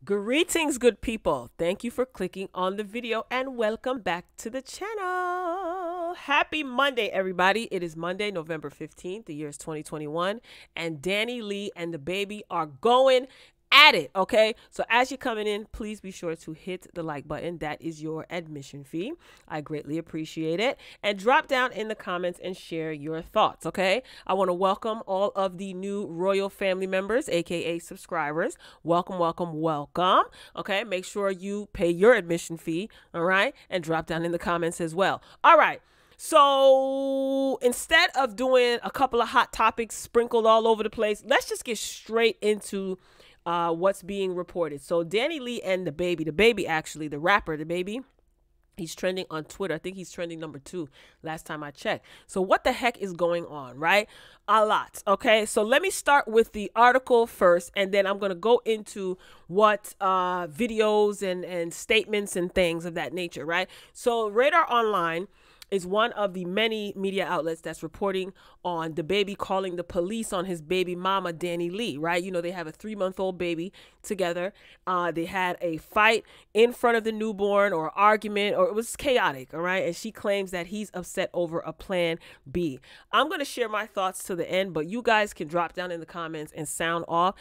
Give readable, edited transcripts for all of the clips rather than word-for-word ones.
Greetings, good people. Thank you for clicking on the video and welcome back to the channel. Happy Monday, everybody. It is Monday, November 15th. The year is 2021, and DaniLeigh and DaBaby are going at it, okay? So as you're coming in, please be sure to hit the like button. That is your admission fee. I greatly appreciate it. And drop down in the comments and share your thoughts, okay? I want to welcome all of the new royal family members, aka subscribers. Welcome, welcome, welcome. Okay, make sure you pay your admission fee, all right? And drop down in the comments as well. All right. So instead of doing a couple of hot topics sprinkled all over the place, let's just get straight into what's being reported. So DaniLeigh and DaBaby actually, the rapper DaBaby, he's trending on Twitter. I think he's trending #2 last time I checked. So what the heck is going on, right? A lot. Okay, so let me start with the article first, and then I'm going to go into what videos and statements and things of that nature, right? So Radar Online is one of the many media outlets that's reporting on DaBaby calling the police on his baby mama, DaniLeigh, right? You know, they have a 3-month-old baby together. They had a fight in front of the newborn, or argument, or it was chaotic, all right? And she claims that he's upset over a plan B. I'm going to share my thoughts to the end, but you guys can drop down in the comments and sound off.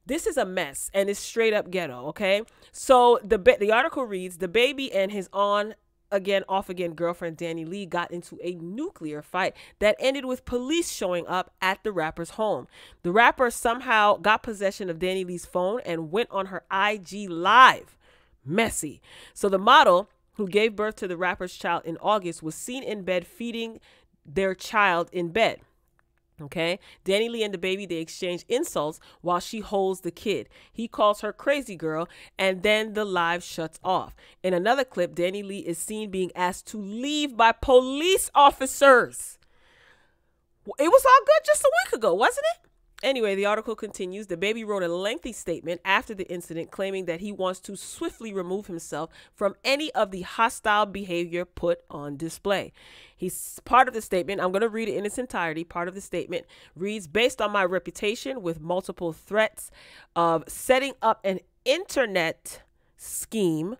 This is a mess, and it's straight up ghetto, okay? So the article reads, DaBaby and his off again girlfriend DaniLeigh got into a nuclear fight that ended with police showing up at the rapper's home. The rapper somehow got possession of DaniLeigh's phone and went on her IG live. Messy. So the model, who gave birth to the rapper's child in August, was seen in bed feeding their child in bed. Okay, DaniLeigh and DaBaby, they exchange insults while she holds the kid. He calls her crazy girl, and then the live shuts off. In another clip, DaniLeigh is seen being asked to leave by police officers. It was all good just a week ago, wasn't it? Anyway, the article continues. DaBaby wrote a lengthy statement after the incident, claiming that he wants to swiftly remove himself from any of the hostile behavior put on display. He's part of the statement. I'm going to read it in its entirety. Part of the statement reads, based on my reputation with multiple threats of setting up an internet scheme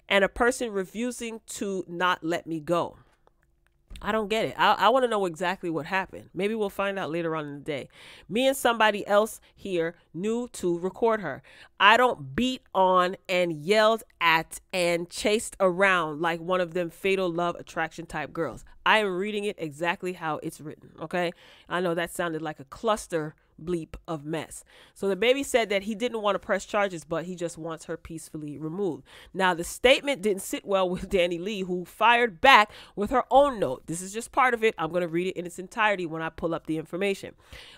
and a person refusing to not let me go. I don't get it. I want to know exactly what happened. Maybe we'll find out later on in the day. Me and somebody else here knew to record her. I don't beat on and yelled at and chased around like one of them fatal love attraction type girls. I am reading it exactly how it's written, okay? I know that sounded like a cluster bleep of mess. So DaBaby said that he didn't want to press charges, but he just wants her peacefully removed. Now, the statement didn't sit well with DaniLeigh, who fired back with her own note. This is just part of it. I'm going to read it in its entirety when I pull up the information.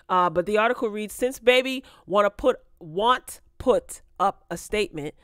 But the article reads, since Baby put up a statement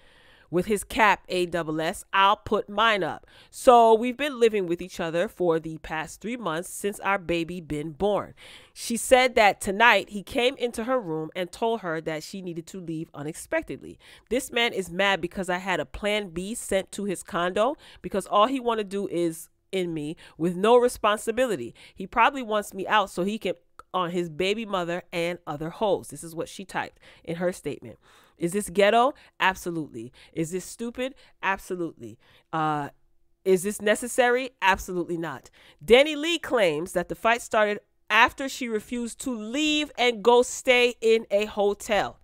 with his cap ASS, I'll put mine up. So we've been living with each other for the past 3 months since our baby been born. She said that tonight he came into her room and told her that she needed to leave unexpectedly. This man is mad because I had a plan B sent to his condo because all he want to do is in me with no responsibility. He probably wants me out so he can on his baby mother and other hoes. This is what she typed in her statement. Is this ghetto? Absolutely. Is this stupid? Absolutely. Is this necessary? Absolutely not. DaniLeigh claims that the fight started after she refused to leave and go stay in a hotel.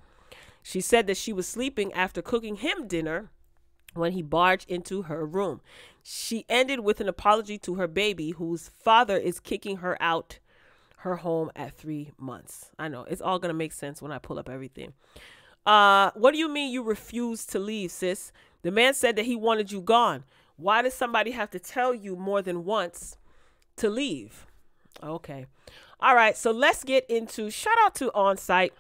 She said that she was sleeping after cooking him dinner when he barged into her room. She ended with an apology to her baby, whose father is kicking her out her home at 3 months. I know it's all going to make sense when I pull up everything. What do you mean you refused to leave, sis? The man said that he wanted you gone. Why does somebody have to tell you more than once to leave? Okay. All right. So let's get into, shout out to OnSite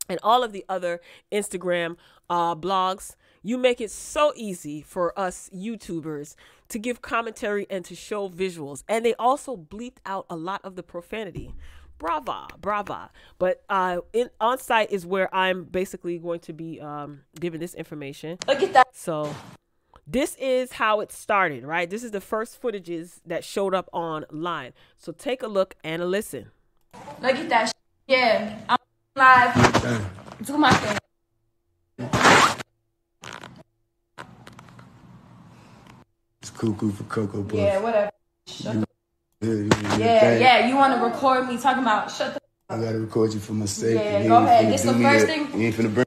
and all of the other Instagram blogs. You make it so easy for us YouTubers to give commentary and to show visuals. And they also bleeped out a lot of the profanity. Brava, brava. But OnSite is where I'm basically going to be giving this information. Look at that. So this is how it started, right? This is the first footages that showed up online. So take a look and a listen. Look at that. Yeah, I'm live. Do my thing. Cuckoo for Cocoa Puffs. Yeah, whatever. Yeah, you want to record me talking about shut the I gotta record you for my safety. Yeah, go ahead. This the first thing. You ain't finna bring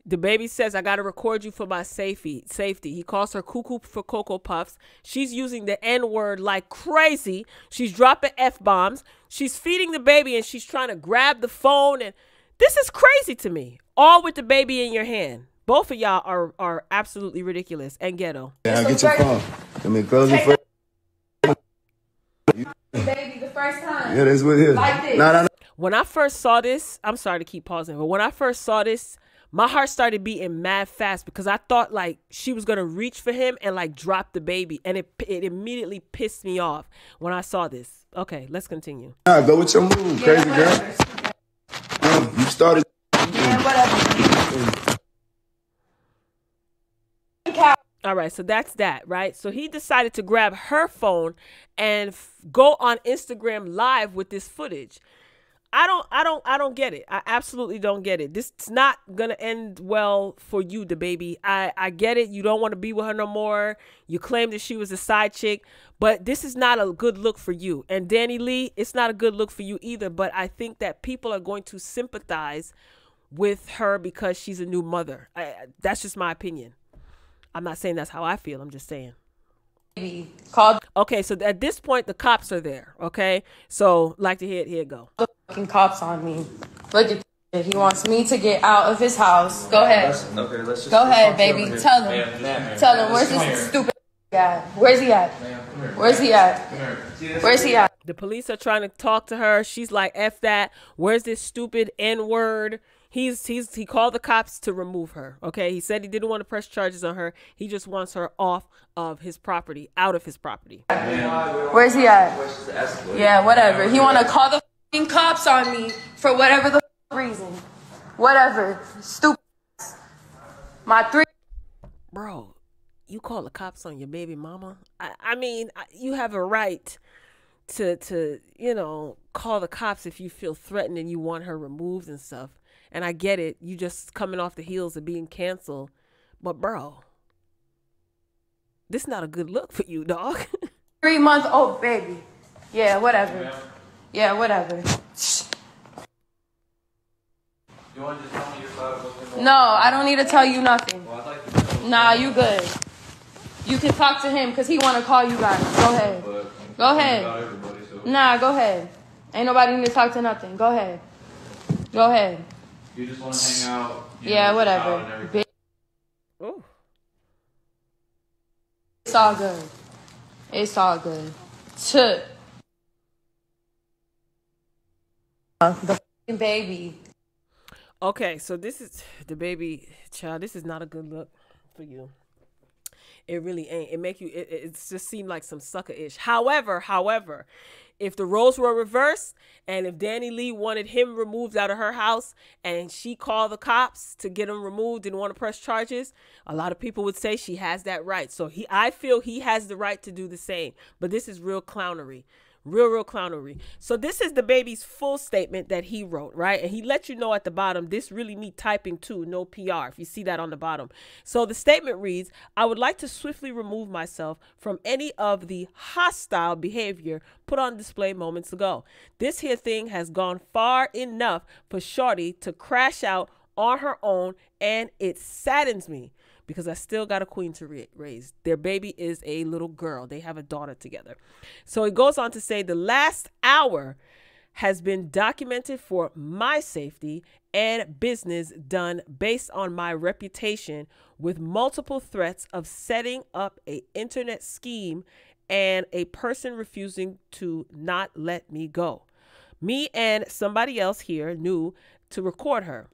DaBaby says, I got to record you for my safety. He calls her cuckoo for Cocoa Puffs. She's using the N-word like crazy. She's dropping F-bombs. She's feeding the baby and she's trying to grab the phone. And this is crazy to me. All with the baby in your hand. Both of y'all are absolutely ridiculous and ghetto. I'll get your phone. I mean, close it first. Baby, the first time. Yeah, that's what it is. Like this. No. When I first saw this, I'm sorry to keep pausing, but when I first saw this, my heart started beating mad fast because I thought like she was going to reach for him and like drop the baby. And it immediately pissed me off when I saw this. Okay, let's continue. Nah, go with your move, crazy girl. You started. Yeah, whatever. All right, so that's that, right? So he decided to grab her phone and go on Instagram Live with this footage. I don't get it. I absolutely don't get it. This is not gonna end well for you, DaBaby. I get it. You don't want to be with her no more. You claim that she was a side chick, but this is not a good look for you. And DaniLeigh, it's not a good look for you either. But I think that people are going to sympathize with her because she's a new mother. That's just my opinion. I'm not saying that's how I feel. I'm just saying. Okay, so at this point, the cops are there. Okay, so like to hear it go. The fucking cops on me. Look at this. He wants me to get out of his house. Go ahead. Let's go ahead, baby. Tell him. Tell him. Where's this stupid guy? Where's he at? Where's he at? Where's he at? The police are trying to talk to her. She's like, F that. Where's this stupid N-word? He called the cops to remove her. Okay, he said he didn't want to press charges on her. He just wants her off of his property, out of his property. Where's he at? Yeah, whatever. He want to call the fucking cops on me for whatever the reason. Whatever. Stupid. My three. Bro, you call the cops on your baby mama? I mean, you have a right to you know, call the cops if you feel threatened and you want her removed and stuff. And I get it. You just coming off the heels of being canceled. But, bro, this is not a good look for you, dog. 3-month-old baby. Yeah, whatever. Yeah, whatever. You want to just tell me your side? No, I don't need to tell you nothing. Well, I'd like to nah, you good. You can talk to him because he want to call you guys. Go ahead. Go ahead. Nah, go ahead. Ain't nobody need to talk to nothing. Go ahead. Go ahead. You just want to hang out. Yeah, whatever. Oh. It's all good. It's all good. The fucking baby. Okay, so this is DaBaby, child. This is not a good look for you. It really ain't. It make you. It just seemed like some sucker-ish. However, if the roles were reversed and if DaniLeigh wanted him removed out of her house and she called the cops to get him removed, didn't want to press charges, a lot of people would say she has that right. So I feel he has the right to do the same. But this is real clownery. Real clownery. So this is DaBaby's full statement that he wrote, right? And he let you know at the bottom, this really me typing too, no PR, if you see that on the bottom. So the statement reads, I would like to swiftly remove myself from any of the hostile behavior put on display moments ago. This here thing has gone far enough for Shorty to crash out on her own, and it saddens me because I still got a queen to raise. Their baby is a little girl. They have a daughter together. So it goes on to say the last hour has been documented for my safety and business done based on my reputation with multiple threats of setting up an internet scheme and a person refusing to not let me go. Me and somebody else here knew to record her.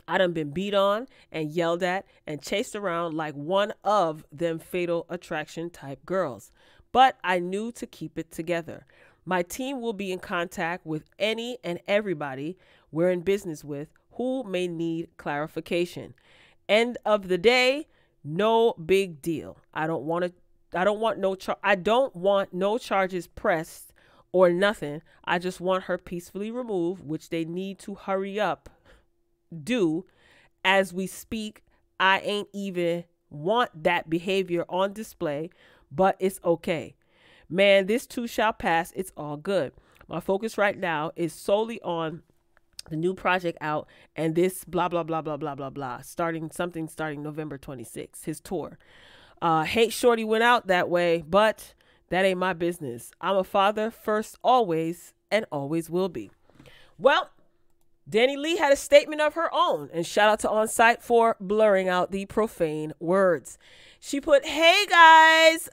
I done been beat on and yelled at and chased around like one of them fatal attraction type girls. But I knew to keep it together. My team will be in contact with any and everybody we're in business with who may need clarification. End of the day, no big deal. I don't want no charges pressed or nothing. I just want her peacefully removed, which they need to hurry up. Do as we speak. I ain't even want that behavior on display, but it's okay. Man, this too shall pass. It's all good. My focus right now is solely on the new project out and this blah, blah, blah, blah, blah, blah, blah, starting November 26th, his tour. Hate Shorty went out that way, but that ain't my business. I'm a father first, always, and always will be. Well, DaniLeigh had a statement of her own, and shout out to On Site for blurring out the profane words. She put, "Hey guys,"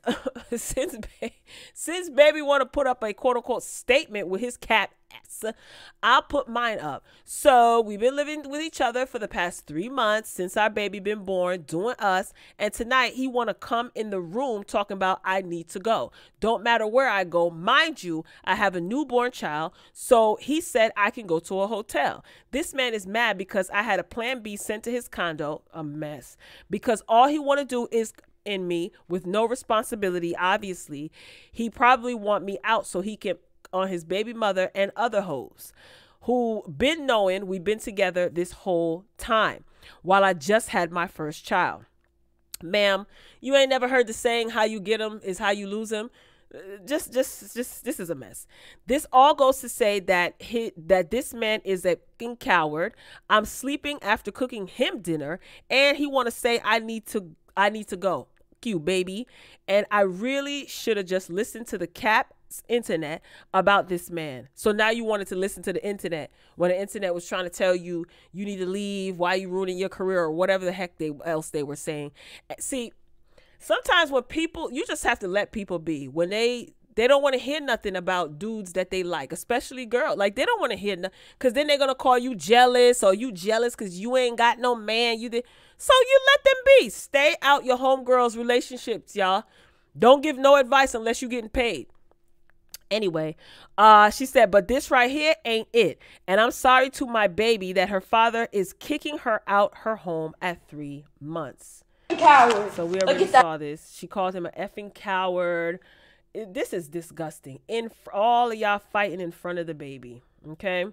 since baby want to put up a quote unquote statement with his cat ass, I'll put mine up. So we've been living with each other for the past 3 months since our baby been born, doing us. And tonight he want to come in the room talking about I need to go. Don't matter where I go. Mind you, I have a newborn child. So he said I can go to a hotel. This man is mad because I had a plan B sent to his condo, a mess, because all he want to do is in me with no responsibility. Obviously, he probably want me out so he can on his baby mother and other hoes who been knowing we've been together this whole time while I just had my first child. Ma'am, you ain't never heard the saying, how you get him is how you lose him. Just this is a mess. This all goes to say that this man is a fucking coward. I'm sleeping after cooking him dinner and he want to say I need to go. You baby. And I really should have just listened to the cap's internet about this man. So now you wanted to listen to the internet when the internet was trying to tell you you need to leave, why you ruining your career, or whatever the heck else they were saying. See, sometimes when people, you just have to let people be. When they don't want to hear nothing about dudes that they like, especially girls. Like, they don't want to hear nothing, because then they're going to call you jealous, or you jealous because you ain't got no man. So you let them be. Stay out your homegirls' relationships, y'all. Don't give no advice unless you're getting paid. Anyway, she said, but this right here ain't it. And I'm sorry to my baby that her father is kicking her out her home at 3 months. Coward. So we already saw this. She called him an effing coward. This is disgusting. All of y'all fighting in front of the baby. Okay.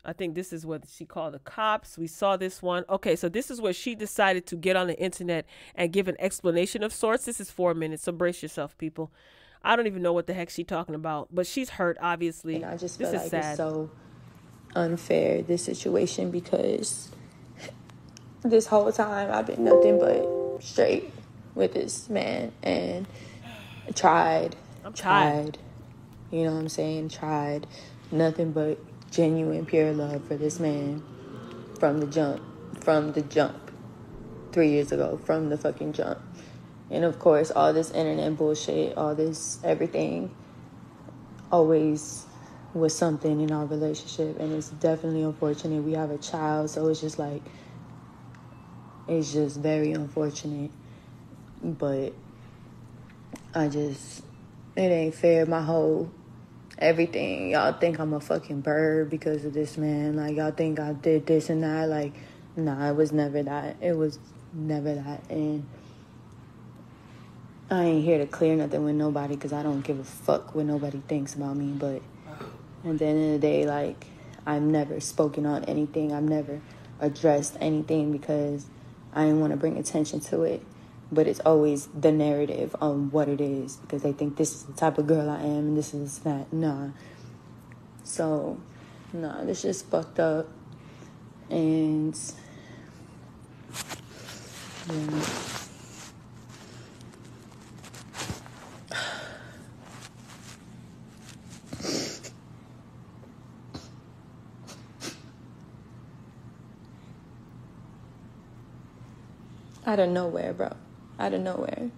I think this is what she called the cops. We saw this one. Okay, so this is where she decided to get on the internet and give an explanation of sorts. This is 4 minutes, so brace yourself, people. I don't even know what the heck she's talking about, but she's hurt, obviously. And I just this feel is like sad. It's so unfair, this situation, because this whole time I've been nothing but straight with this man, and tried. You know what I'm saying? Tried nothing but genuine, pure love for this man from the jump 3 years ago, from the fucking jump. And of course, all this internet bullshit, all this everything always was something in our relationship. And it's definitely unfortunate. We have a child, so it's just like, it's just very unfortunate. But it ain't fair. My whole everything. Y'all think I'm a fucking bird because of this man. Like, y'all think I did this and that. Like, nah, it was never that. It was never that. And I ain't here to clear nothing with nobody, because I don't give a fuck what nobody thinks about me. But at the end of the day, like, I've never spoken on anything. I've never addressed anything because I didn't want to bring attention to it. But it's always the narrative on what it is, because they think this is the type of girl I am and this is that. Nah. So, nah, this just fucked up. And, yeah. Out of nowhere, bro. Out of nowhere.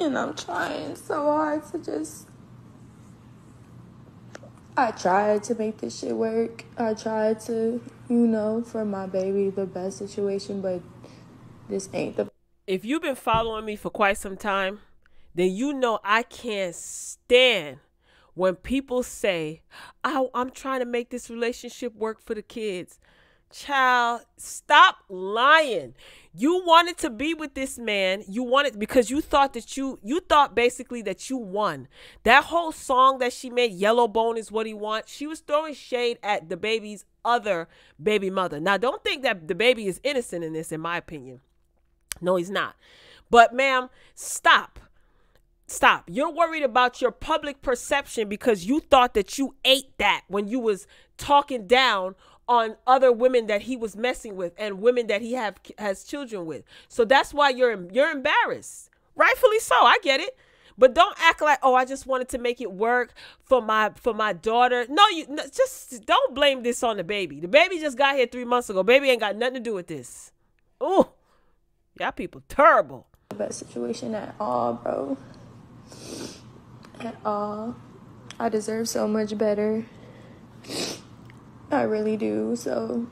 And I'm trying so hard to I tried to make this shit work. I tried to, for my baby, the best situation, but this ain't the... If you've been following me for quite some time, then you know I can't stand when people say, I'm trying to make this relationship work for the kids. Child, stop lying. You wanted to be with this man. You wanted because you thought that you thought basically that you won. That whole song that she made, Yellow Bone is what he wants. She was throwing shade at DaBaby's other baby mother. Now, don't think that DaBaby is innocent in this, in my opinion. No, he's not. But ma'am, stop. Stop. You're worried about your public perception because you thought that you ate that when you was talking down on other women that he was messing with and women that he has children with. So that's why you're embarrassed. Rightfully so. I get it. But don't act like, oh, I just wanted to make it work for my daughter. No, just don't blame this on DaBaby. DaBaby just got here 3 months ago. Baby ain't got nothing to do with this. Ooh, y'all people terrible. Best situation at all, bro. At all. I deserve so much better. I really do. So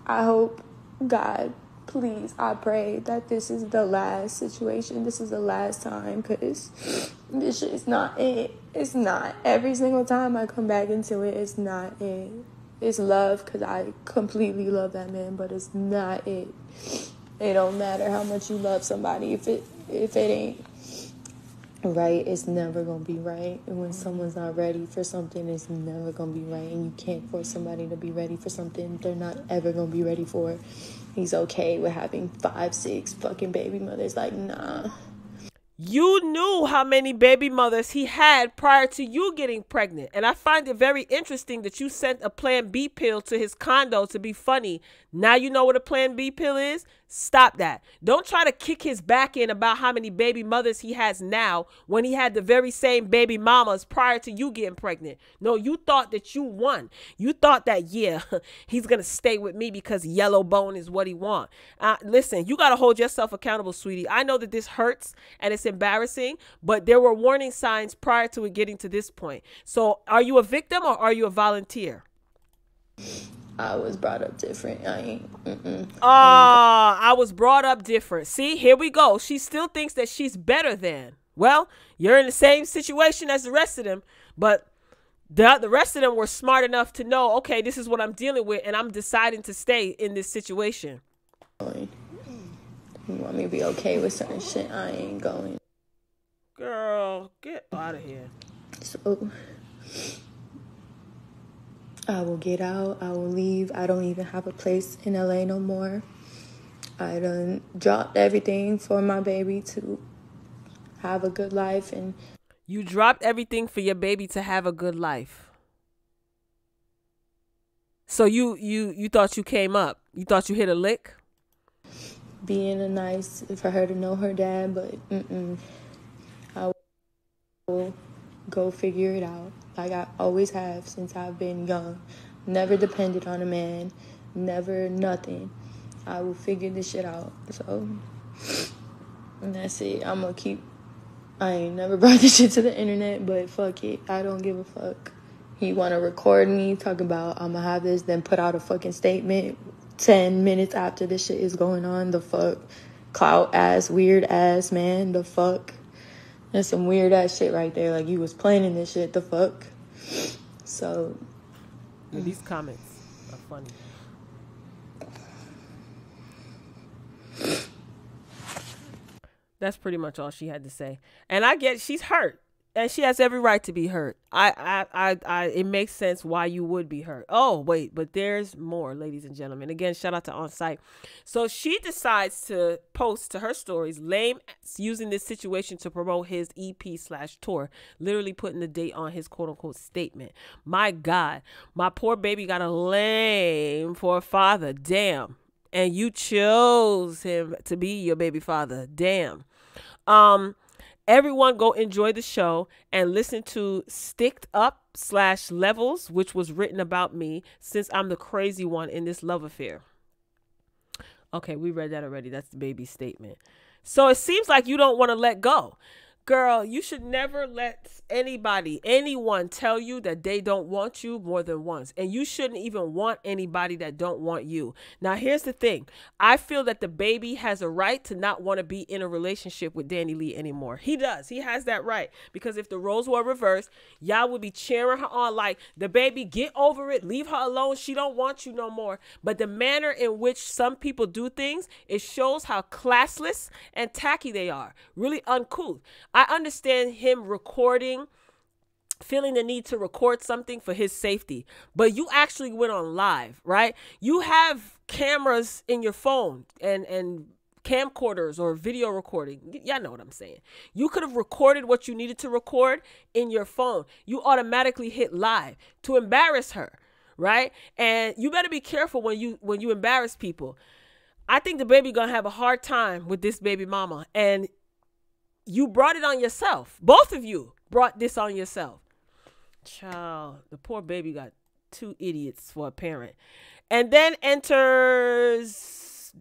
I hope, God, please, I pray that this is the last situation. This is the last time, because this shit is not it. It's not. Every single time I come back into it, it's not it. It's love, because I completely love that man, but it's not it. It don't matter how much you love somebody. If it ain't right, it's never gonna be right. And when someone's not ready for something, it's never gonna be right. And you can't force somebody to be ready for something they're not ever gonna be ready for. He's okay with having 5, 6 fucking baby mothers. Like, nah. You knew how many baby mothers he had prior to you getting pregnant. And I find it very interesting that you sent a Plan B pill to his condo to be funny. Now you know what a Plan B pill is? Stop that. Don't try to kick his back in about how many baby mothers he has now when he had the very same baby mamas prior to you getting pregnant. No, you thought that you won. You thought that, yeah, he's going to stay with me because Yellow Bone is what he wants. Listen, you got to hold yourself accountable, sweetie. I know that this hurts and it's embarrassing, but there were warning signs prior to it getting to this point. So are you a victim or are you a volunteer? I was brought up different. I ain't. I was brought up different. See, here we go. She still thinks that she's better than. Well, you're in the same situation as the rest of them, but the rest of them were smart enough to know, okay, this is what I'm dealing with, and I'm deciding to stay in this situation. You want me to be okay with certain shit? I ain't going. Girl, get out of here. So I will get out. I will leave. I don't even have a place in LA no more. I done dropped everything for my baby to have a good life. And you dropped everything for your baby to have a good life. So you thought you came up. You thought you hit a lick? Being a nice for her to know her dad, but I will go figure it out. Like I always have since I've been young. Never depended on a man. Never nothing. I will figure this shit out. So, and that's it. I'm gonna keep. I ain't never brought this shit to the internet, but fuck it. I don't give a fuck. He wanna record me talking about I'm gonna have this, then put out a fucking statement 10 minutes after this shit is going on. The fuck? Clout ass, weird ass man. The fuck? That's some weird ass shit right there. Like you was planning this shit. The fuck? So these comments are funny. That's pretty much all she had to say. And I get she's hurt. And she has every right to be hurt. It makes sense why you would be hurt. Oh, wait, but there's more, ladies and gentlemen. Again, shout out to On Site. So she decides to post to her stories, Leigh using this situation to promote his EP/tour, literally putting the date on his quote unquote statement. My God, my poor baby got a lame for a father. Damn. And you chose him to be your baby father. Damn. Everyone go enjoy the show and listen to Sticked Up/Levels, which was written about me since I'm the crazy one in this love affair. Okay, we read that already. That's the baby statement. So it seems like you don't want to let go. Girl, you should never let anyone tell you that they don't want you more than once. And you shouldn't even want anybody that don't want you. Now, here's the thing. I feel that DaBaby has a right to not want to be in a relationship with DaniLeigh anymore. He does. He has that right. Because if the roles were reversed, y'all would be cheering her on like, DaBaby, get over it. Leave her alone. She don't want you no more. But the manner in which some people do things, it shows how classless and tacky they are. Really uncouth. I understand him feeling the need to record something for his safety, but you actually went on live, right? You have cameras in your phone and camcorders or video recording. Y'all know what I'm saying. You could have recorded what you needed to record in your phone. You automatically hit live to embarrass her, right? And you better be careful when you embarrass people. I think DaBaby gonna have a hard time with this baby mama, and you brought it on yourself. Both of you brought this on yourself. Child, the poor baby got 2 idiots for a parent. And then enters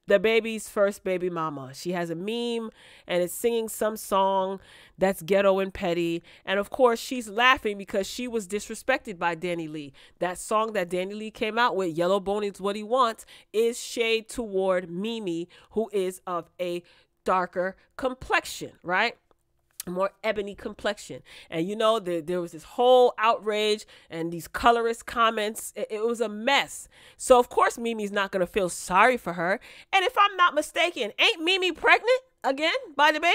DaBaby's first baby mama. She has a meme and is singing some song that's ghetto and petty. And of course, she's laughing because she was disrespected by DaniLeigh. That song that DaniLeigh came out with, Yellow Bone is What He Wants, is shade toward Mimi, who is of a darker complexion, right? More ebony complexion. And you know, there was this whole outrage and these colorist comments. It was a mess. So of course Mimi's not going to feel sorry for her. And if I'm not mistaken, ain't Mimi pregnant again by DaBaby?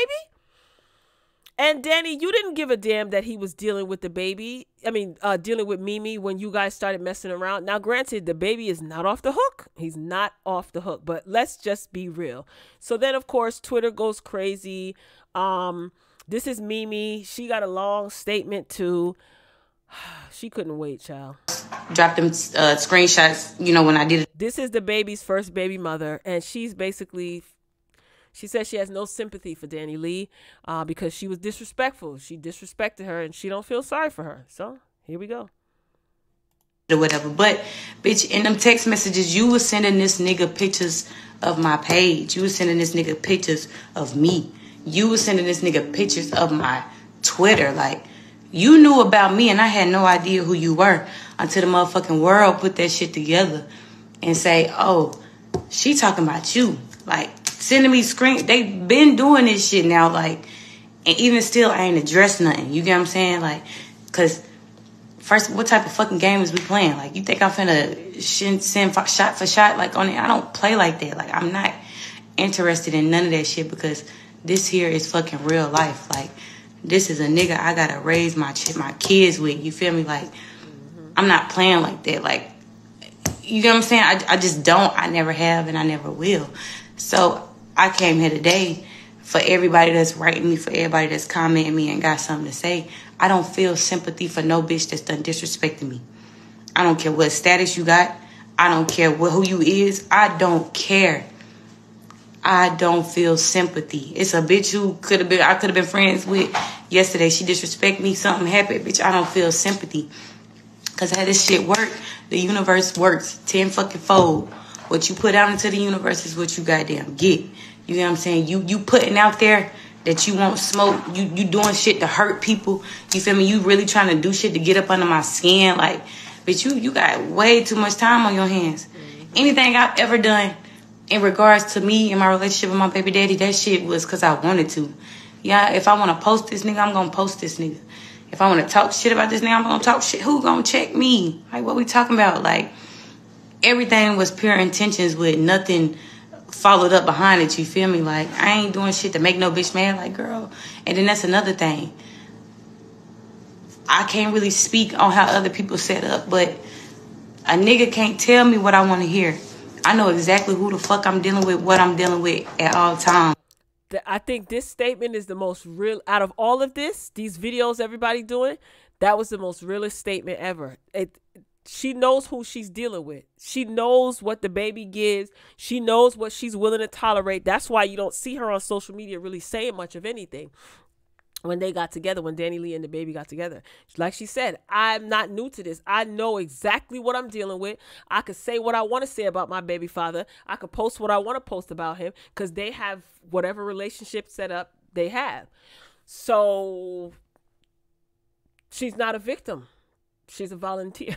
And Dani, you didn't give a damn that he was dealing with DaBaby. I mean, dealing with Mimi when you guys started messing around. Now, granted, DaBaby is not off the hook. He's not off the hook. But let's just be real. So then, of course, Twitter goes crazy. This is Mimi. She got a long statement too. She couldn't wait, child. Dropped them screenshots, you know, when I did it. This is DaBaby's first baby mother. And she's basically... She says she has no sympathy for DaniLeigh because she was disrespectful. She disrespected her and she don't feel sorry for her. So here we go. Or whatever. But, bitch, in them text messages, you was sending this nigga pictures of my page. You was sending this nigga pictures of me. You was sending this nigga pictures of my Twitter. Like, you knew about me and I had no idea who you were until the motherfucking world put that shit together and say, oh, she talking about you. Like, sending me screen. They been doing this shit now, like, and even still, I ain't addressed nothing. You get what I'm saying? Like, cause first, what type of fucking game is we playing? Like, you think I'm finna send shot for shot like on it? I don't play like that. Like, I'm not interested in none of that shit because this here is fucking real life. Like, this is a nigga I gotta raise my kids with. You feel me? Like, I'm not playing like that. Like, you get what I'm saying? I just don't. I never have and I never will. So I came here today for everybody that's writing me, for everybody that's commenting me and got something to say. I don't feel sympathy for no bitch that's done disrespecting me. I don't care what status you got. I don't care who you is. I don't care. I don't feel sympathy. It's a bitch who I could have been friends with yesterday. She disrespect me. Something happened. Bitch, I don't feel sympathy. Because how this shit work, the universe works 10 fucking fold. What you put out into the universe is what you goddamn get. You know what I'm saying? You putting out there that you won't smoke. You doing shit to hurt people. You feel me? You really trying to do shit to get up under my skin. Like, bitch, you got way too much time on your hands. Anything I've ever done in regards to me and my relationship with my baby daddy, that shit was because I wanted to. Yeah, if I want to post this nigga, I'm going to post this nigga. If I want to talk shit about this nigga, I'm going to talk shit. Who going to check me? Like, what we talking about? Like, everything was pure intentions with nothing followed up behind it, you feel me? Like, I ain't doing shit to make no bitch mad, like, girl. And then that's another thing. I can't really speak on how other people set up, but a nigga can't tell me what I want to hear. I know exactly who the fuck I'm dealing with, what I'm dealing with at all times. I think this statement is the most real out of all of this, these videos everybody doing, that was the most realest statement ever. She knows who she's dealing with. She knows what DaBaby gives. She knows what she's willing to tolerate. That's why you don't see her on social media really saying much of anything. When they got together, when DaniLeigh and DaBaby got together, like she said, I'm not new to this. I know exactly what I'm dealing with. I could say what I want to say about my baby father. I could post what I want to post about him because they have whatever relationship set up they have. So she's not a victim. She's a volunteer.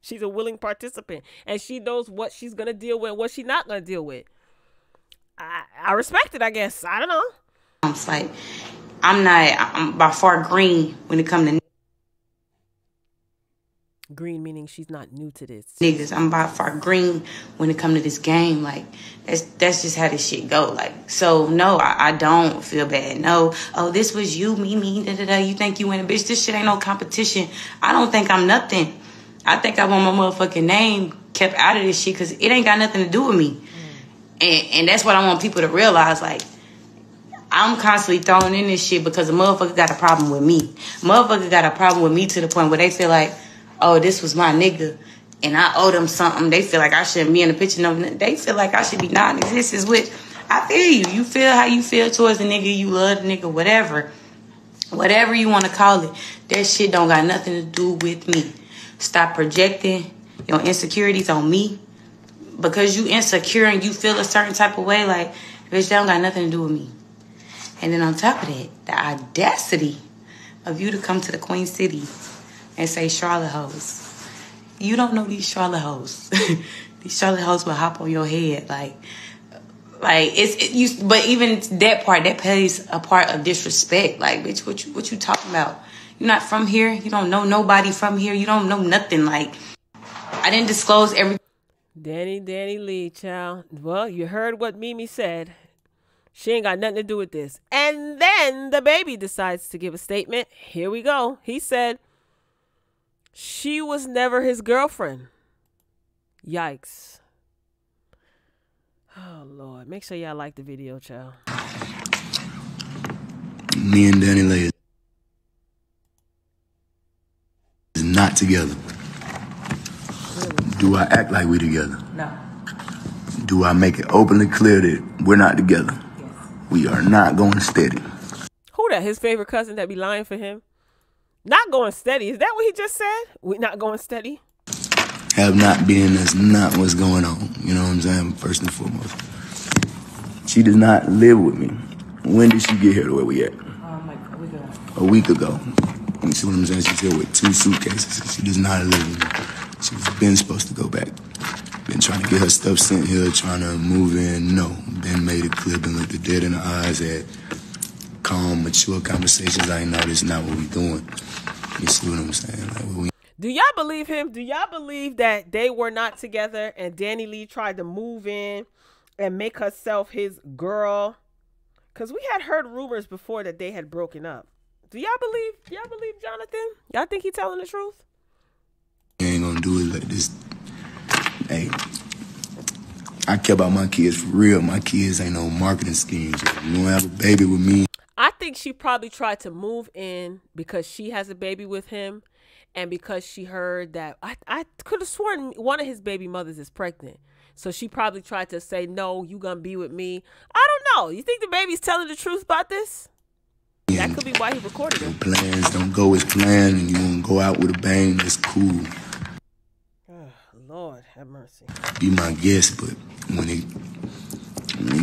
She's a willing participant. And she knows what she's going to deal with, what she's not going to deal with. I respect it, I guess. I don't know. It's like, I'm by far green when it comes to green, meaning she's not new to this. niggas. I'm by far green when it comes to this game. Like, that's just how this shit go. Like, so no, I don't feel bad. No, oh, this was you, me, da. You think you win, bitch? This shit ain't no competition. I don't think I'm nothing. I think I want my motherfucking name kept out of this shit because it ain't got nothing to do with me. And that's what I want people to realize. Like, I'm constantly throwing in this shit because a motherfucker got a problem with me. Motherfucker got a problem with me to the point where they feel like, oh, this was my nigga, and I owe them something. They feel like I shouldn't be in the picture. No, they feel like I should be non-existent, which I feel you. You feel how you feel towards the nigga. You love the nigga, whatever. Whatever you want to call it. That shit don't got nothing to do with me. Stop projecting your insecurities on me. Because you insecure and you feel a certain type of way, like, bitch, that don't got nothing to do with me. And then on top of that, the audacity of you to come to the Queen City and say Charlotte hoes. You don't know these Charlotte hoes. These Charlotte hoes will hop on your head. Like you. But even that part, that plays a part of disrespect. Like, bitch, what you talking about? You're not from here. You don't know nobody from here. You don't know nothing. Like, I didn't disclose everything. DaniLeigh, child. Well, you heard what Mimi said. She ain't got nothing to do with this. And then DaBaby decides to give a statement. Here we go. He said she was never his girlfriend. Yikes. Oh, Lord. Make sure y'all like the video, child. Me and DaniLeigh is not together. Do I act like we together? No. Do I make it openly clear that we're not together? Yes. We are not going steady. Who that? His favorite cousin that be lying for him? Not going steady. Is that what he just said? We not going steady? Have not been, that's not what's going on. You know what I'm saying? First and foremost. She does not live with me. When did she get here to where we at? Like a week ago. You see what I'm saying? She's here with 2 suitcases. She does not live with me. She's been supposed to go back. Been trying to get her stuff sent here, trying to move in. No. Been made it clear, been looked her dead in the eyes, had calm, mature conversations. I know this is not what we doing. You see what I'm saying? Like, do y'all believe him? Do y'all believe that they were not together and DaniLeigh tried to move in and make herself his girl? Because we had heard rumors before that they had broken up. Do y'all believe Jonathan? Y'all think he telling the truth? Ain't gonna do it like this. Hey, I care about my kids for real. My kids ain't no marketing schemes. You don't have a baby with me. I think she probably tried to move in because she has a baby with him and because she heard that I could have sworn one of his baby mothers is pregnant. So she probably tried to say, no, you gonna be with me. I don't know. You think DaBaby's telling the truth about this? That could be why he recorded it. Plans don't go as planned and you gonna go out with a bang, that's cool. Lord have mercy. Be my guest, but when it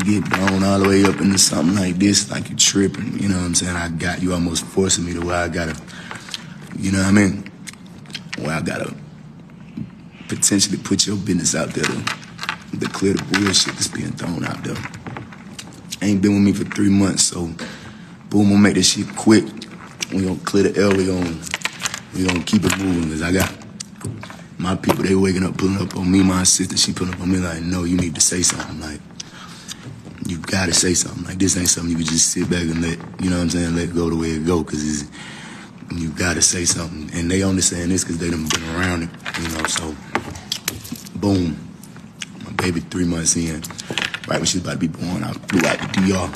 get blown all the way up into something like this, like you tripping, you know what I'm saying? I got you almost forcing me to where I gotta, you know what I mean? Where I gotta potentially put your business out there to clear the bullshit that's being thrown out there. Ain't been with me for 3 months, so boom, we'll make this shit quick. We gonna clear the L, we gonna keep it moving, because I got my people, they waking up, pulling up on me. My sister, she pulling up on me like, no, you need to say something. Like, you gotta say something. Like, this ain't something you can just sit back and let, you know what I'm saying, let go the way it go, because you gotta say something. And they only saying this because they done been around it, you know, so, boom. My baby 3 months in, right when she's about to be born, I flew out to DR.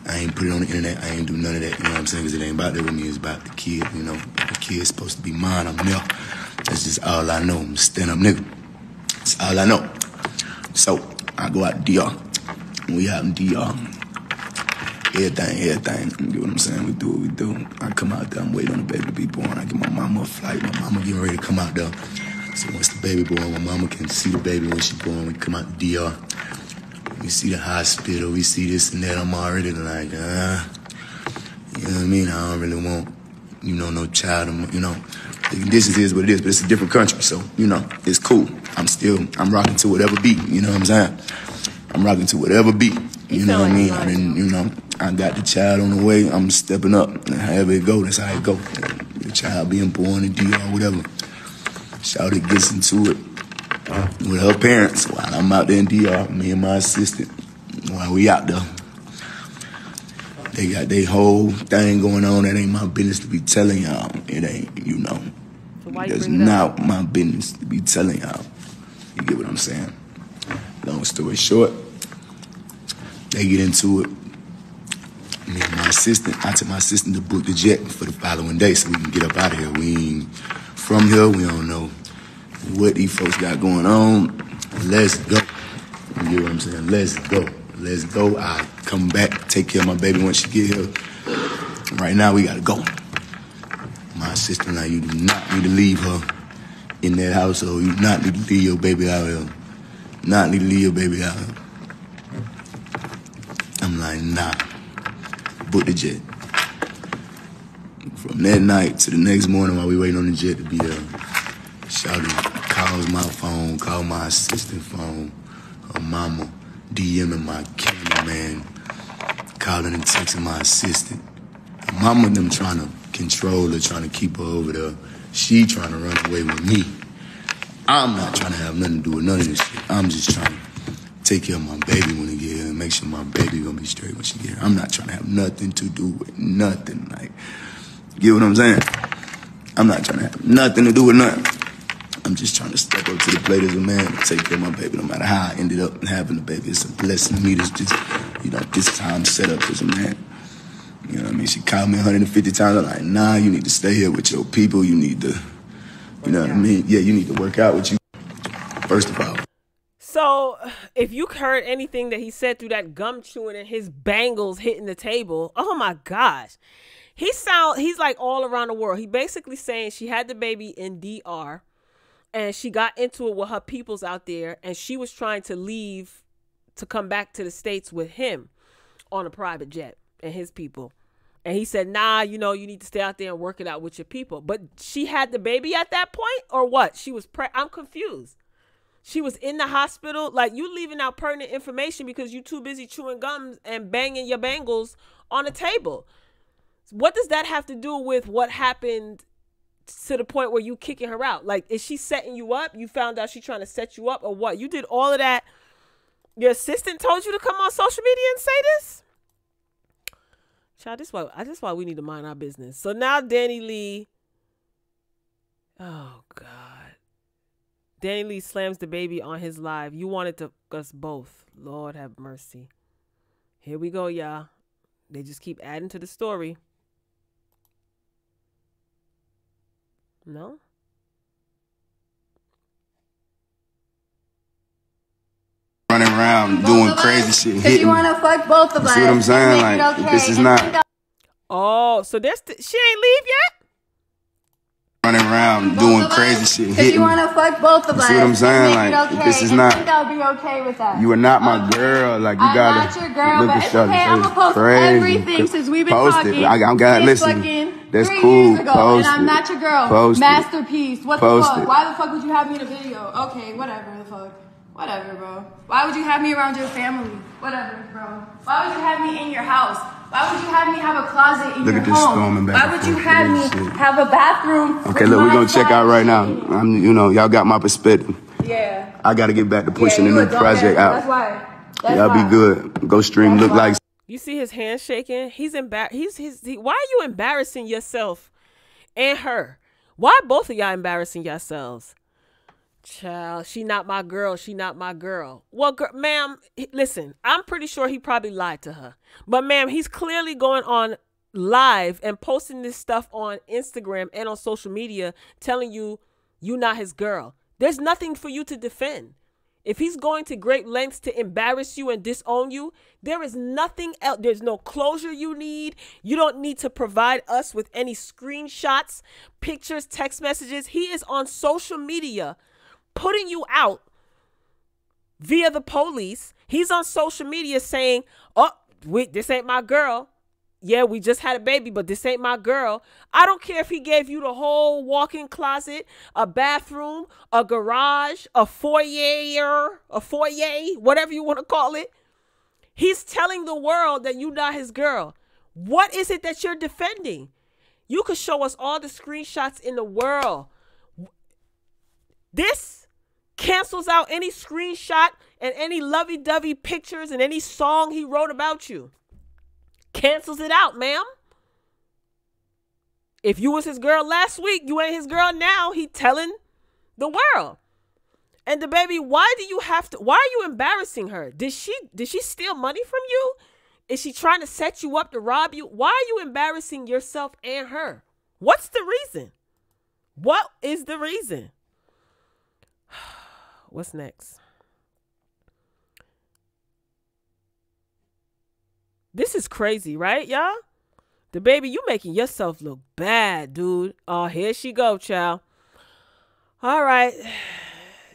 I ain't put it on the internet, I ain't do none of that, you know what I'm saying, because it ain't about that with me, it's about the kid, you know. The kid's supposed to be mine, I'm there. That's just all I know. I'm a stand-up nigga. That's all I know. So, I go out to DR. We out in DR. Everything. You get what I'm saying? We do what we do. I come out there, I'm waiting on the baby to be born. I get my mama a flight. My mama getting ready to come out there. So once the baby born, my mama can see the baby when she born. We come out to DR. We see the hospital. We see this and that. I'm already like, You know what I mean? I don't really want, you know, no child, you know. The conditions is what it is, but it's a different country, so, you know, it's cool. I'm rocking to whatever beat, you know what I'm saying? I'm rocking to whatever beat, you know what I mean? You know, I got the child on the way, I'm stepping up, and however it go, that's how it go. The child being born in DR, whatever. Shawty gets into it with her parents while I'm out there in DR, me and my assistant, while we out there. They got their whole thing going on. That ain't my business to be telling y'all. It ain't, you know. So why that's you bring it up? not my business to be telling y'all. You get what I'm saying? Long story short, they get into it. Me and my assistant, I took my assistant to book the jet for the following day so we can get up out of here. We ain't from here. We don't know what these folks got going on. Let's go. You get what I'm saying? Let's go. Let's go. I'll come back, take care of my baby once she get here. Right now, we gotta go. My assistant, like, you do not need to leave her in that household. You do not need to leave your baby out here. Not need to leave your baby out here. I'm like, nah. Book the jet. From that night to the next morning while we waiting on the jet to be there, Shawty calls my phone, call my assistant phone, her mama, DMing my cameraman, calling and texting my assistant. Her mama them trying to control her, trying to keep her over there. She trying to run away with me. I'm not trying to have nothing to do with none of this shit. I'm just trying to take care of my baby when he get here and make sure my baby gonna be straight when she get here. I'm not trying to have nothing to do with nothing. Like, get what I'm saying? I'm not trying to have nothing to do with nothing. I'm just trying to step up to the plate as a man and take care of my baby, no matter how I ended up having a baby. It's a blessing to me. This just, you know, this is how I'm set up as a man. You know what I mean? She called me 150 times. I'm like, nah, you need to stay here with your people. You need to, you know what I mean? Yeah, you need to work out with you, first of all. So if you heard anything that he said through that gum chewing and his bangles hitting the table, oh my gosh. He's like all around the world. He basically saying she had the baby in DR. And she got into it with her peoples out there, and she was trying to leave to come back to the States with him on a private jet and his people. And he said, nah, you know, you need to stay out there and work it out with your people. But she had the baby at that point, or what? She was I'm confused. She was in the hospital. Like, you leaving out pertinent information because you too busy chewing gums and banging your bangles on a table. What does that have to do with what happened to the point where you kicking her out? Like, is she setting you up? You found out she trying to set you up, or what? You did all of that. Your assistant told you to come on social media and say this? Child, this is why we need to mind our business. So now DaniLeigh, oh God. DaniLeigh slams DaBaby on his live. You wanted to us both. Lord have mercy. Here we go, y'all. They just keep adding to the story. No? Running around doing crazy shit, hitting. You want to fuck both of us. See what I'm saying? Like, okay. This is not. Oh, so she ain't leave yet? Running around doing crazy shit, hitting. You want to fuck both of us. See what I'm saying? Like, okay. this is not. I think I'll be okay with that. You are not my girl. Like, you gotta. I'm not your girl, but it's okay. I'm gonna post everything since we've been talking. I gotta listen. That's cool. Post it. And I'm not your girl. Post Masterpiece. What the fuck? It. Why the fuck would you have me in a video? Okay, whatever the fuck. Whatever, bro. Why would you have me around your family? Whatever, bro. Why would you have me in your house? Why would you have me have a closet in your home? Why would you have me have a bathroom? Okay, look, we're gonna check out right now. You know, y'all got my perspective. Yeah. I gotta get back to pushing the new project out. That's why. Y'all be good. Go stream Look Like. You see his hand shaking? He's embarrassed. Why are you embarrassing yourself and her? Why both of y'all embarrassing yourselves? Child, she not my girl. She not my girl. Well, ma'am, listen, I'm pretty sure he probably lied to her. But, ma'am, he's clearly going on live and posting this stuff on Instagram and on social media telling you you're not his girl. There's nothing for you to defend. If he's going to great lengths to embarrass you and disown you, there is nothing else. There's no closure you need. You don't need to provide us with any screenshots, pictures, text messages. He is on social media putting you out via the police. He's on social media saying, oh, this ain't my girl. yeah, we just had a baby, but this ain't my girl. I don't care if he gave you the whole walk-in closet, a bathroom, a garage, a foyer, whatever you want to call it. He's telling the world that you're not his girl. What is it that you're defending? You could show us all the screenshots in the world. This cancels out any screenshot and any lovey-dovey pictures and any song he wrote about you. Cancels it out, ma'am. If you was his girl last week, you ain't his girl now. He telling the world. And DaBaby, why are you embarrassing her? Did she steal money from you? Is she trying to set you up to rob you? Why are you embarrassing yourself and her? What's the reason? What is the reason? What's next? This is crazy, right, y'all? DaBaby, you making yourself look bad, dude. Oh, here she go, child. All right.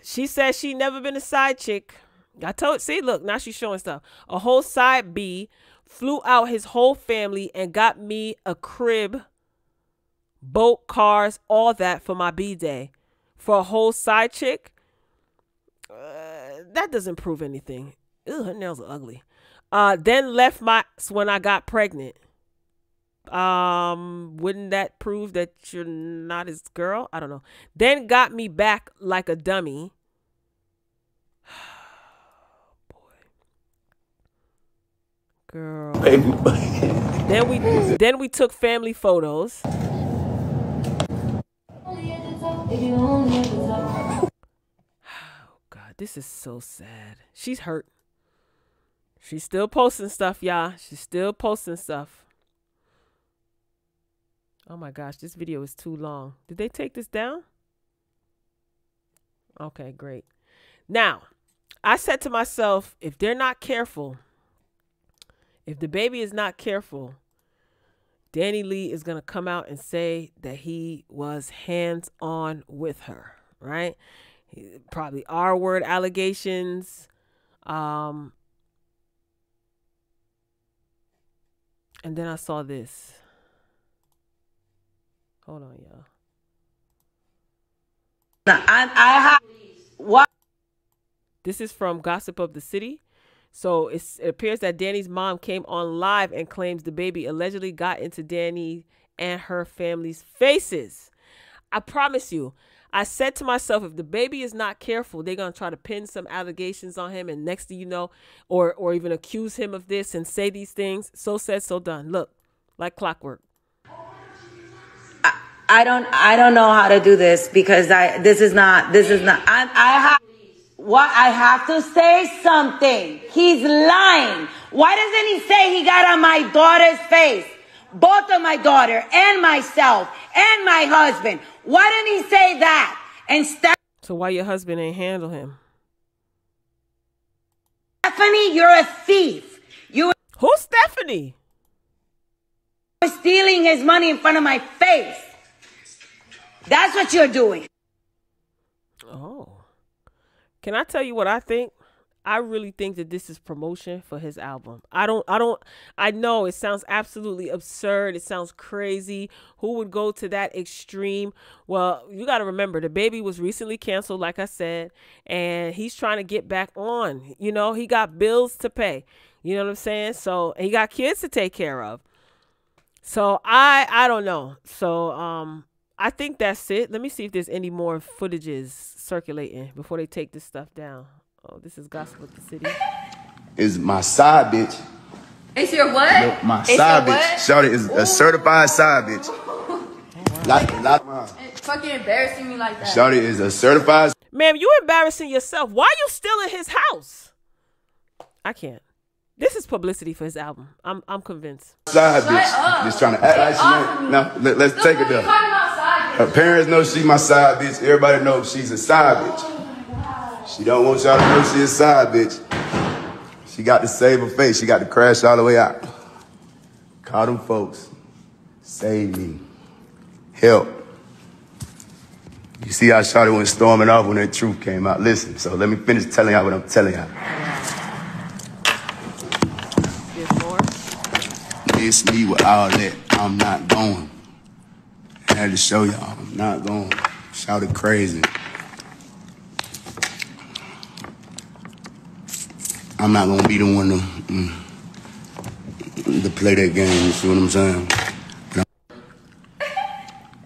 She says she never been a side chick. See, look, now she's showing stuff. A whole side B flew out his whole family and got me a crib, boat, cars, all that for my B-day. For a whole side chick? That doesn't prove anything. Ew, her nails are ugly. Then left when I got pregnant. Wouldn't that prove that you're not his girl? I don't know. Then got me back like a dummy. Boy. Girl. Baby. Then we took family photos. Oh God, this is so sad. She's hurt. She's still posting stuff, y'all. She's still posting stuff. Oh my gosh, this video is too long. Did they take this down? Okay, great. Now, I said to myself, if they're not careful, if DaBaby is not careful, DaniLeigh is going to come out and say that he was hands-on with her, right? Probably R-word allegations. And then I saw this. Hold on, y'all. I have what? This is from Gossip of the City. So it appears that Dani's mom came on live and claims DaBaby allegedly got into Dani and her family's faces. I promise you, I said to myself, if DaBaby is not careful, they're going to try to pin some allegations on him. And next thing you know, or even accuse him of this and say these things. So said, so done. Look, like clockwork. I don't know how to do this because I have to say something. He's lying. Why doesn't he say he got on my daughter's face? Both of my daughter and myself and my husband. Why didn't he say that? And so why your husband ain't handle him? Stephanie, you're a thief. Who's Stephanie? You're stealing his money in front of my face. That's what you're doing. Oh. Can I tell you what I think? I really think that this is promotion for his album. I know it sounds absolutely absurd. It sounds crazy. Who would go to that extreme? Well, you got to remember, DaBaby was recently canceled, like I said, and he's trying to get back on. You know, he got bills to pay. You know what I'm saying? So he got kids to take care of. So I don't know. So, I think that's it. Let me see if there's any more footages circulating before they take this stuff down. Oh, this is Gossip of the City. Is my side bitch. It's your what? My side bitch. Shawty is a certified side bitch. Fucking embarrassing me like that. Shawty is a certified. Ma'am, you embarrassing yourself. Why are you still in his house? I can't. This is publicity for his album. I'm convinced. Side bitch. Just trying to act like she. No, let's take it there. Her parents know she my side bitch. Everybody knows she's a side bitch. She don't want y'all to know she's a side bitch. She got to save her face. She got to crash all the way out. Call them folks. Save me. Help. You see how Shawty went storming off when that truth came out. Listen, so let me finish telling y'all what I'm telling y'all. There's more. miss me with all that. I'm not going. I had to show y'all, I'm not going. Shout it crazy. I'm not gonna be the one to play that game, you see what I'm saying?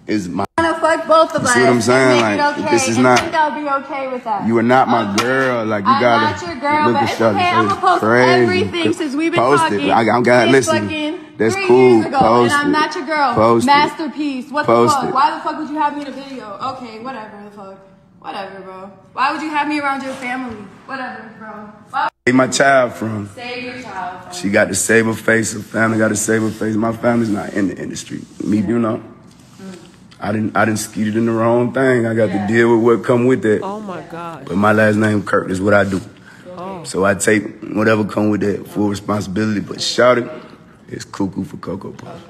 It's my... I'm gonna fuck both of us. You see what I'm saying? Like, okay. this is not... I think I'll be okay with that. You are not my girl. Like, you I'm gotta... not your girl, look but at it's Shawty, okay. I'm gonna post everything since we've been post talking. It. I gotta listen. That's 3 cool. years ago, Post and I'm it. not your girl. Post Masterpiece. What Post the fuck? it. Why the fuck would you have me in a video? Okay, whatever the fuck. Whatever, bro. Why would you have me around your family? Whatever, bro. Why Where my child from? save your child from? She got to save her face. Her family got to save her face. My family's not in the industry. Me, you know. I didn't skeeted in the wrong thing. I got to deal with what come with that. Oh my God. But my last name Kirk is what I do. Oh. So I take whatever come with that, full responsibility. But shout it is cuckoo for Cocoa Puff.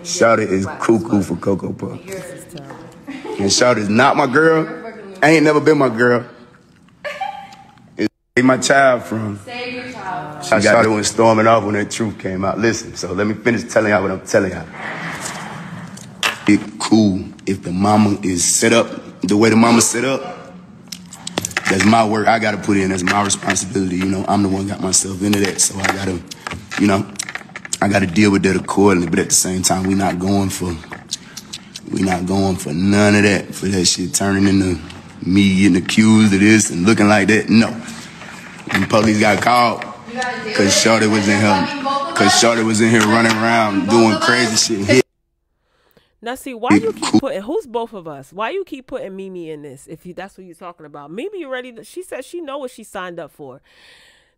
Shout it is cuckoo for Cocoa Puff. And shout it is not my girl. I ain't never been my girl. It's where my child from. Save your child. I got it when storming off when that truth came out. Listen, so let me finish telling y'all what I'm telling y'all. It cool if the mama is set up the way the mama's set up. That's my work. I gotta put in. That's my responsibility. You know, I'm the one got myself into that, so I gotta, you know, I gotta deal with that accordingly. But at the same time, we not going for none of that. For that shit turning into me getting accused of this and looking like that. No, when police got called, cause Shorty was in here running around doing crazy shit. Now, see, why you keep putting, who's both of us? Why you keep putting Mimi in this, if that's what you're talking about? Mimi ready to, she said she know what she signed up for.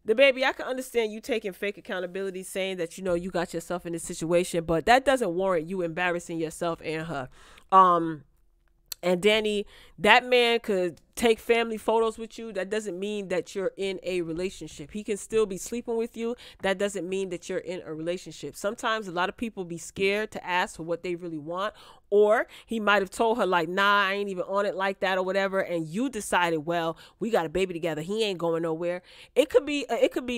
DaBaby, I can understand you taking fake accountability, saying that, you know, you got yourself in this situation, but that doesn't warrant you embarrassing yourself and her. And Dani, that man could take family photos with you. That doesn't mean that you're in a relationship. He can still be sleeping with you. That doesn't mean that you're in a relationship. Sometimes a lot of people be scared to ask for what they really want. Or he might have told her like, nah, I ain't even on it like that or whatever. And you decided, well, we got a baby together. He ain't going nowhere. It could be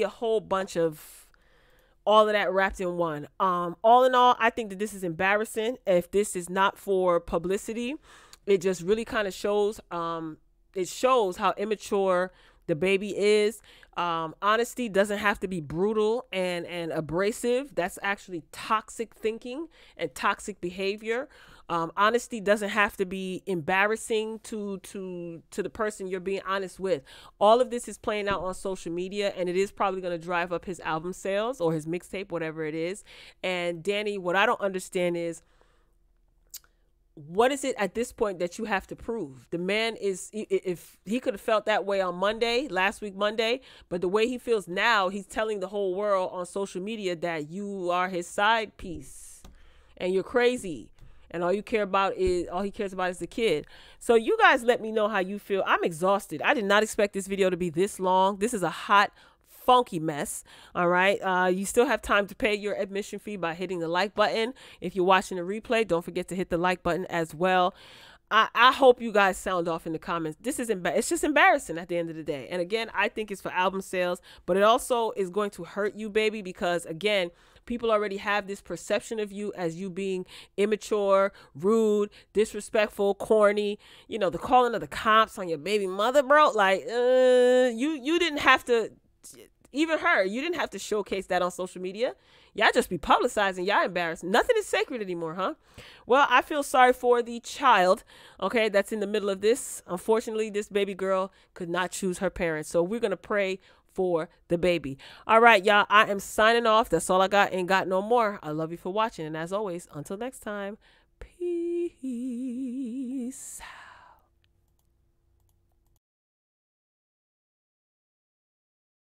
a whole bunch of all of that wrapped in one. All in all, I think that this is embarrassing. If this is not for publicity, it just really kind of shows, it shows how immature DaBaby is. Honesty doesn't have to be brutal and abrasive. That's actually toxic thinking and toxic behavior. Honesty doesn't have to be embarrassing to the person you're being honest with. All of this is playing out on social media, and it is probably going to drive up his album sales or his mixtape, whatever it is. And Dani, what I don't understand is, what is it at this point that you have to prove? The man is, if he could have felt that way on Monday, last week Monday, but the way he feels now, he's telling the whole world on social media that you are his side piece and you're crazy. And all he cares about is the kid. So you guys let me know how you feel. I'm exhausted. I did not expect this video to be this long. This is a hot, funky mess. All right. You still have time to pay your admission fee by hitting the like button. If you're watching the replay, don't forget to hit the like button as well. I hope you guys sound off in the comments. This is it's just embarrassing at the end of the day. And again, I think it's for album sales, but it also is going to hurt you, baby, because again, people already have this perception of you as you being immature, rude, disrespectful, corny, you know, the calling of the cops on your baby mother, bro. Like, you didn't have to, even her, you didn't have to showcase that on social media. Y'all just be publicizing. Y'all embarrassed. Nothing is sacred anymore, huh? Well, I feel sorry for the child, okay, that's in the middle of this. Unfortunately, this baby girl could not choose her parents. So we're going to pray for DaBaby. All right, y'all, I am signing off. That's all I got. Ain't got no more. I love you for watching. And as always, until next time, peace.